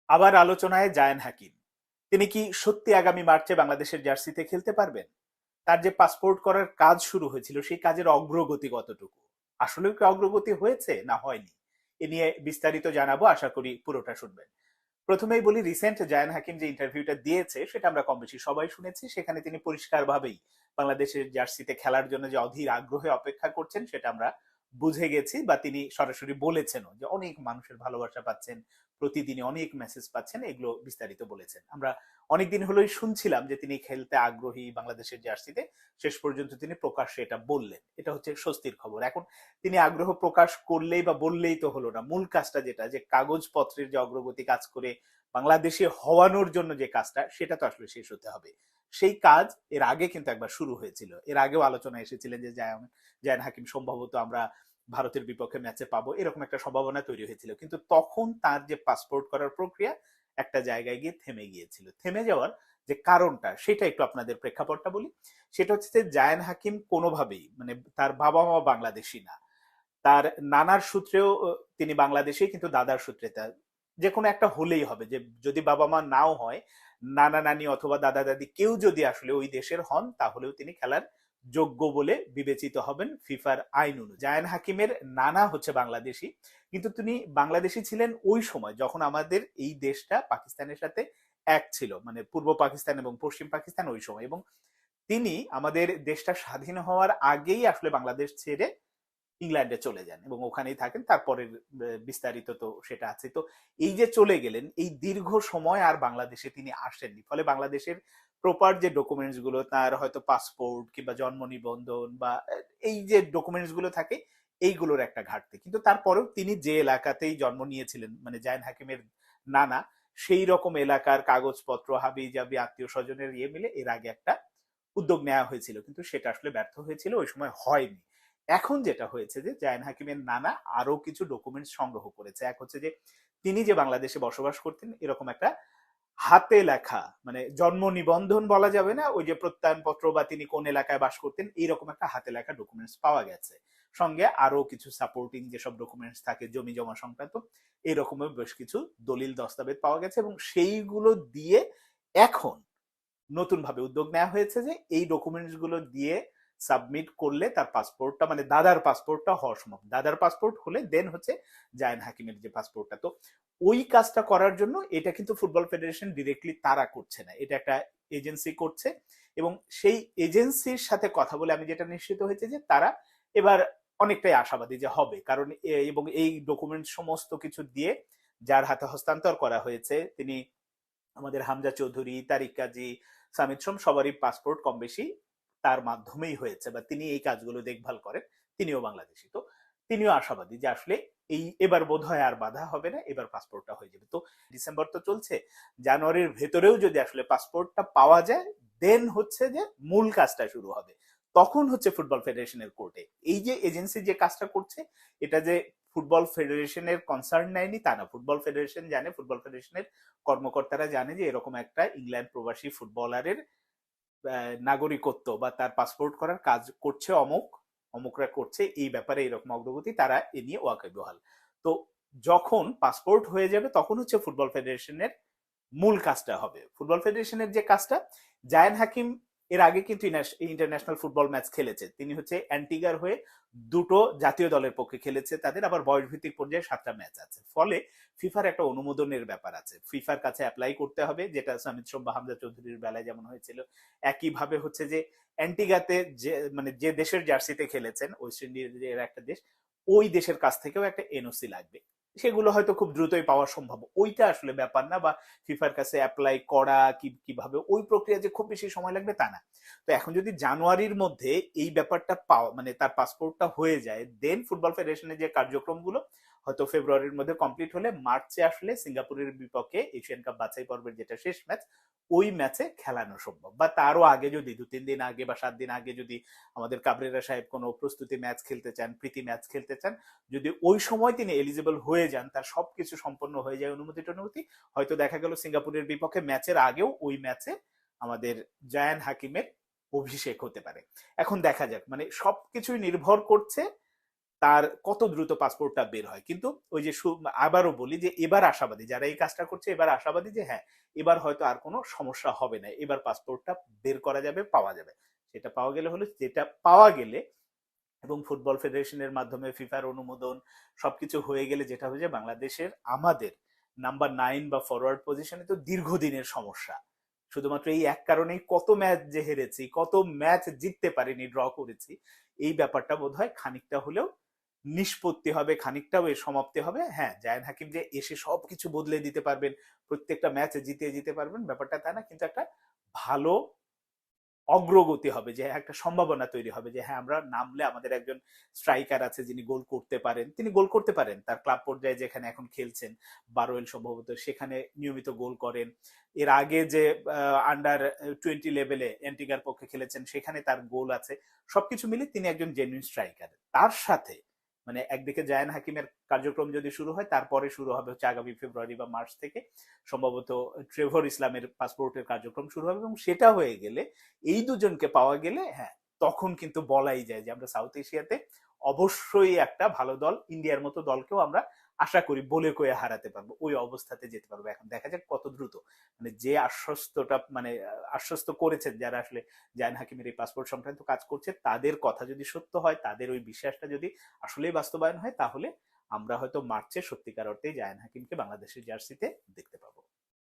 আবার আলোচনায় জায়ান হাকিম। তিনি কি সত্যি আগামী মার্চে বাংলাদেশের জার্সিতে খেলতে পারবেন? তার যে পাসপোর্ট করার কাজ শুরু হয়েছিল সেই কাজের অগ্রগতি কতটুকু? আসলেও কি অগ্রগতি হয়েছে না হয়নি? এ নিয়ে বিস্তারিত জানাবো, আশা করি পুরোটা শুনবেন। প্রথমেই বলি, রিসেন্ট জায়ান হাকিম যে ইন্টারভিউটা দিয়েছে সেটা আমরা কম বেশি সবাই শুনেছি। সেখানে তিনি পরিষ্কারভাবেই বাংলাদেশের জার্সিতে খেলার জন্য যে অধীর আগ্রহে অপেক্ষা করছেন সেটা আমরা বুঝে গেছি, বা তিনি সরাসরি বলেছেনও যে অনেক মানুষের ভালোবাসা পাচ্ছেন, প্রতিদিনই অনেক মেসেজ পাচ্ছেন, এগুলো বিস্তারিত বলেছেন। আমরা অনেকদিন হলোই শুনছিলাম যে তিনি খেলতে আগ্রহী বাংলাদেশের জার্সিতে। শেষ পর্যন্ত তিনি প্রকাশ্যে এটা বললেন, এটা হচ্ছে স্বস্তির খবর। এখন তিনি আগ্রহ প্রকাশ করলেই বা বললেই তো হলো না, মূল কাজটা যেটা, যে কাগজপত্রের যে অগ্রগতি কাজ করে বাংলাদেশে হওয়ানোর জন্য যে কাজটা, সেটা তো আসলে শেষ হতে হবে। সেই কাজ এর আগে কিন্তু একবার শুরু হয়েছিল। এর আগেও আলোচনা এসেছিলেন যে জায়ান হাকিম সম্ভবত আমরা ভারতের বিপক্ষে ম্যাচে পাবো, এরকম একটা সম্ভাবনা তৈরি হয়েছিল। কিন্তু তখন তার যে পাসপোর্ট করার প্রক্রিয়া একটা জায়গায় গিয়ে থেমে গিয়েছিল। থেমে যাওয়ার যে কারণটা সেটা একটু আপনাদের প্রেক্ষাপটটা বলি। সেটা হচ্ছে যে জায়ান হাকিম কোনোভাবেই, মানে তার বাবা মা বাংলাদেশি না, তার নানার সূত্রেও তিনি বাংলাদেশি, কিন্তু দাদার সূত্রে তার যে কোনো একটা হলেই হবে। যে যদি বাবা মা নাও হয়, নানা নানি অথবা দাদা দাদি কেউ যদি আসলে ওই দেশের হন, তাহলেও তিনি খেলার যোগ্য বলে বিবেচিত হবেন ফিফার আইন অনুযায়ী। জায়ান হাকিমের নানা হচ্ছে বাংলাদেশি, কিন্তু তিনি বাংলাদেশি ছিলেন ওই সময় যখন আমাদের এই দেশটা পাকিস্তানের সাথে এক ছিল, মানে পূর্ব পাকিস্তান এবং পশ্চিম পাকিস্তান ওই সময়। এবং তিনি আমাদের দেশটা স্বাধীন হওয়ার আগেই আসলে বাংলাদেশ ছেড়ে ইংল্যান্ডে চলে যান এবং ওখানেই থাকেন। তারপরের বিস্তারিত তো সেটা আছে। তো এই যে চলে গেলেন, এই দীর্ঘ সময় আর বাংলাদেশে তিনি আসেননি, ফলে বাংলাদেশের প্রপার যে ডকুমেন্টস গুলো, তার হয়তো পাসপোর্ট কিংবা জন্ম নিবন্ধন বা এই যে ডকুমেন্টস গুলো থাকে, এইগুলোর একটা ঘাটতি। কিন্তু তারপরেও তিনি যে এলাকাতেই জন্ম নিয়েছিলেন, মানে জায়ন হাকিমের নানা, সেই রকম এলাকার কাগজপত্র হাবি জাবি আত্মীয় স্বজনের ইয়ে মিলে এর আগে একটা উদ্যোগ নেওয়া হয়েছিল, কিন্তু সেটা আসলে ব্যর্থ হয়েছিল, ওই সময় হয়নি। এখন যেটা হয়েছে যে জায়ন হাকিমের নানা আরো কিছু ডকুমেন্টস সংগ্রহ করেছে। এক হচ্ছে যে তিনি যে বাংলাদেশে বসবাস করতেন এরকম একটা হাতে লেখা, মানে জন্ম নিবন্ধন বলা যাবে না, ওই যে প্রত্যয়নপত্র বা তিনি কোন এলাকায় বাস করতেন এইরকম একটা হাতে লেখা ডকুমেন্টস পাওয়া গেছে। সঙ্গে আরো কিছু সাপোর্টিং যেসব ডকুমেন্টস থাকে জমি জমা সংক্রান্ত, এইরকমের বেশ কিছু দলিল দস্তাবেজ পাওয়া গেছে। এবং সেইগুলো দিয়ে এখন নতুন ভাবে উদ্যোগ নেওয়া হয়েছে যে এই ডকুমেন্টস গুলো দিয়ে সাবমিট করলে তার পাসপোর্টটা, মানে দাদার পাসপোর্টটা হওয়া সম্ভব। দাদার পাসপোর্ট হলে দেন হচ্ছে জায়ন হাকিমের যে পাসপোর্টটা। তো ওই কাজটা করার জন্য এটা কিন্তু ফুটবল ফেডারেশন ডিরেক্টলি তারা করছে না, এটা একটা এজেন্সি করছে। এবং সেই এজেন্সির সাথে কথা বলে আমি যেটা নিশ্চিত হয়েছে যে তারা এবার অনেকটাই আশাবাদী যে হবে। কারণ এবং এই ডকুমেন্ট সমস্ত কিছু দিয়ে যার হাতে হস্তান্তর করা হয়েছে, তিনি আমাদের হামজা চৌধুরী, তারিক কাজী, সামিদ সোম সবারই পাসপোর্ট কম বেশি তার মাধ্যমেই হয়েছে, বা তিনি এই কাজগুলো দেখভাল করেন। তিনিও বাংলাদেশি। তো তিনিও আশাবাদী যে আসলে এই এবার বোধ হয় আর বাধা হবে না, এবার পাসপোর্টটা হয়ে যাবে। তো ডিসেম্বর তো চলছে, জানুয়ারির ভেতরেও যদি আসলে পাসপোর্টটা পাওয়া যায়, দেন হচ্ছে যে মূল কাজটা শুরু হবে। তখন হচ্ছে ফুটবল ফেডারেশনের কোর্টে এই যে এজেন্সি যে কাজটা করছে, এটা যে ফুটবল ফেডারেশনের কনসার্ন নেয়নি তা না। ফুটবল ফেডারেশন জানে, ফুটবল ফেডারেশনের কর্মকর্তারা জানে যে এরকম একটা ইংল্যান্ড প্রবাসী ফুটবলারের নাগরিকত্ব বা তার পাসপোর্ট করার কাজ করছে অমুক, অমুকরা করছে, এই ব্যাপারে এরকম অগ্রগতি, তারা এ নিয়ে ওয়াকিবহাল। তো যখন পাসপোর্ট হয়ে যাবে তখন হচ্ছে ফুটবল ফেডারেশনের মূল কাজটা হবে। ফুটবল ফেডারেশনের যে কাজটা, জায়ান হাকিম এর আগে কিন্তু ইন্টারন্যাশনাল ফুটবল ম্যাচ খেলেছে। তিনি হচ্ছে অ্যান্টিগার হয়ে দুটো জাতীয় দলের পক্ষে খেলেছে, তাদের আবার বয়স ভিত্তিক পর্যায়ে 7টা ম্যাচ আছে। ফলে ফিফার একটা অনুমোদনের ব্যাপার আছে, ফিফার কাছে অ্যাপ্লাই করতে হবে, যেটা সামিদ সোম বা হামজা চৌধুরীর বেলায় যেমন হয়েছিল। একইভাবে হচ্ছে যে অ্যান্টিগাতে যে, মানে যে দেশের জার্সিতে খেলেছেন, ওয়েস্ট ইন্ডিজের একটা দেশ, ওই দেশের কাছ থেকেও একটা এনওসি লাগবে। সেগুলো হয়তো খুব দ্রুতই পাওয়া সম্ভব, ওইটা আসলে ব্যাপার না। বা ফিফার কাছে অ্যাপ্লাই করা কিভাবে ওই প্রক্রিয়া যে খুব বেশি সময় লাগবে তা না। তো এখন যদি জানুয়ারির মধ্যে এই ব্যাপারটা পাওয়া, মানে তার পাসপোর্টটা হয়ে যায়, দেন ফুটবল ফেডারেশনের যে কার্যক্রমগুলো হয়তো ফেব্রুয়ারির মধ্যে কমপ্লিট হলে মার্চে আসলে সিঙ্গাপুরের বিপক্ষে এশিয়ান কাপ বাছাই পর্বের যেটা শেষ ম্যাচ, ওই ম্যাচে খেলানো সম্ভব। বা তারও আগে যদি 2-3 দিন আগে বা 7 দিন আগে যদি আমাদের কাবরেরা সাহেব কোনো প্রস্তুতি ম্যাচ খেলতে চান, প্রীতি ম্যাচ খেলতে চান, যদি ওই সময় তিনি এলিজিবল হয়ে যান, তার সবকিছু সম্পন্ন হয়ে যায়, অনুমতি টনুমতি, হয়তো দেখা গেল সিঙ্গাপুরের বিপক্ষে ম্যাচের আগেও ওই ম্যাচে আমাদের জায়ান হাকিমের অভিষেক হতে পারে। এখন দেখা যাক, মানে সবকিছুই নির্ভর করছে তার কত দ্রুত পাসপোর্টটা বের হয়। কিন্তু ওই যে আবারও বলি যে এবার আশাবাদী যারা এই কাজটা করছে, এবার আশাবাদী যে হ্যাঁ, এবার হয়তো আর কোনো সমস্যা হবে না, এবার পাসপোর্টটা বের করা যাবে, পাওয়া যাবে। সেটা পাওয়া গেলে হলো, যেটা পাওয়া গেলে এবং ফুটবল ফেডারেশনের মাধ্যমে ফিফার অনুমোদন সবকিছু হয়ে গেলে যেটা হয়ে যায়, বাংলাদেশের আমাদের নাম্বার 9 বা ফরওয়ার্ড পজিশনে তো দীর্ঘদিনের সমস্যা। শুধুমাত্র এই এক কারণেই কত ম্যাচ যে হেরেছি, কত ম্যাচ জিততে পারিনি, ড্র করেছি, এই ব্যাপারটা বোধহয় খানিকটা হলেও নিষ্পত্তি হবে, খানিকটাও এর সমাপ্তি হবে। হ্যাঁ, জায়ান হাকিম যে এসে সবকিছু বদলে দিতে পারবেন, প্রত্যেকটা ম্যাচে জিতিয়ে দিতে পারবেন, ব্যাপারটা তা না, কিন্তু একটা ভালো অগ্রগতি হবে, যে একটা সম্ভাবনা তৈরি হবে যে হ্যাঁ, আমরা নামলে আমাদের একজন স্ট্রাইকার আছে যিনি গোল করতে পারেন, তিনি গোল করতে পারেন তার ক্লাব পর্যায়ে যেখানে এখন খেলছেন, বারোয়েল সম্ভবত, সেখানে নিয়মিত গোল করেন। এর আগে যে আন্ডার 20 লেভেলে এন্টিগার পক্ষে খেলেছেন, সেখানে তার গোল আছে। সবকিছু মিলে তিনি একজন জেনুইন স্ট্রাইকার। তার সাথে মানে একদিকে জায়ান হাকিমের কার্যক্রম যদি শুরু হয়, তারপরে শুরু হবে হচ্ছে আগামী ফেব্রুয়ারি বা মার্চ থেকে সম্ভবত ট্রেভর ইসলামের পাসপোর্টের কার্যক্রম শুরু হবে, এবং সেটা হয়ে গেলে, এই দুজনকে পাওয়া গেলে, হ্যাঁ, তখন কিন্তু বলাই যায় যে আমরা সাউথ এশিয়াতে অবশ্যই একটা ভালো দল, ইন্ডিয়ার মতো দলকেও আমরা আশা করি বলে কয়ে হারাতে পারবো, ওই অবস্থাতে যেতে পারবো। এখন দেখা যাক কত দ্রুত, মানে যে আশ্বস্তটা মানে আশ্বস্ত করেছেন যারা আসলে জায়ান হাকিমের এই পাসপোর্ট সংক্রান্ত কাজ করছে, তাদের কথা যদি সত্য হয়, তাদের ওই বিশ্বাসটা যদি আসলেই বাস্তবায়ন হয়, তাহলে আমরা হয়তো মার্চে সত্যিকার অর্থে জায়ান হাকিমকে বাংলাদেশের জার্সিতে দেখতে পাবো।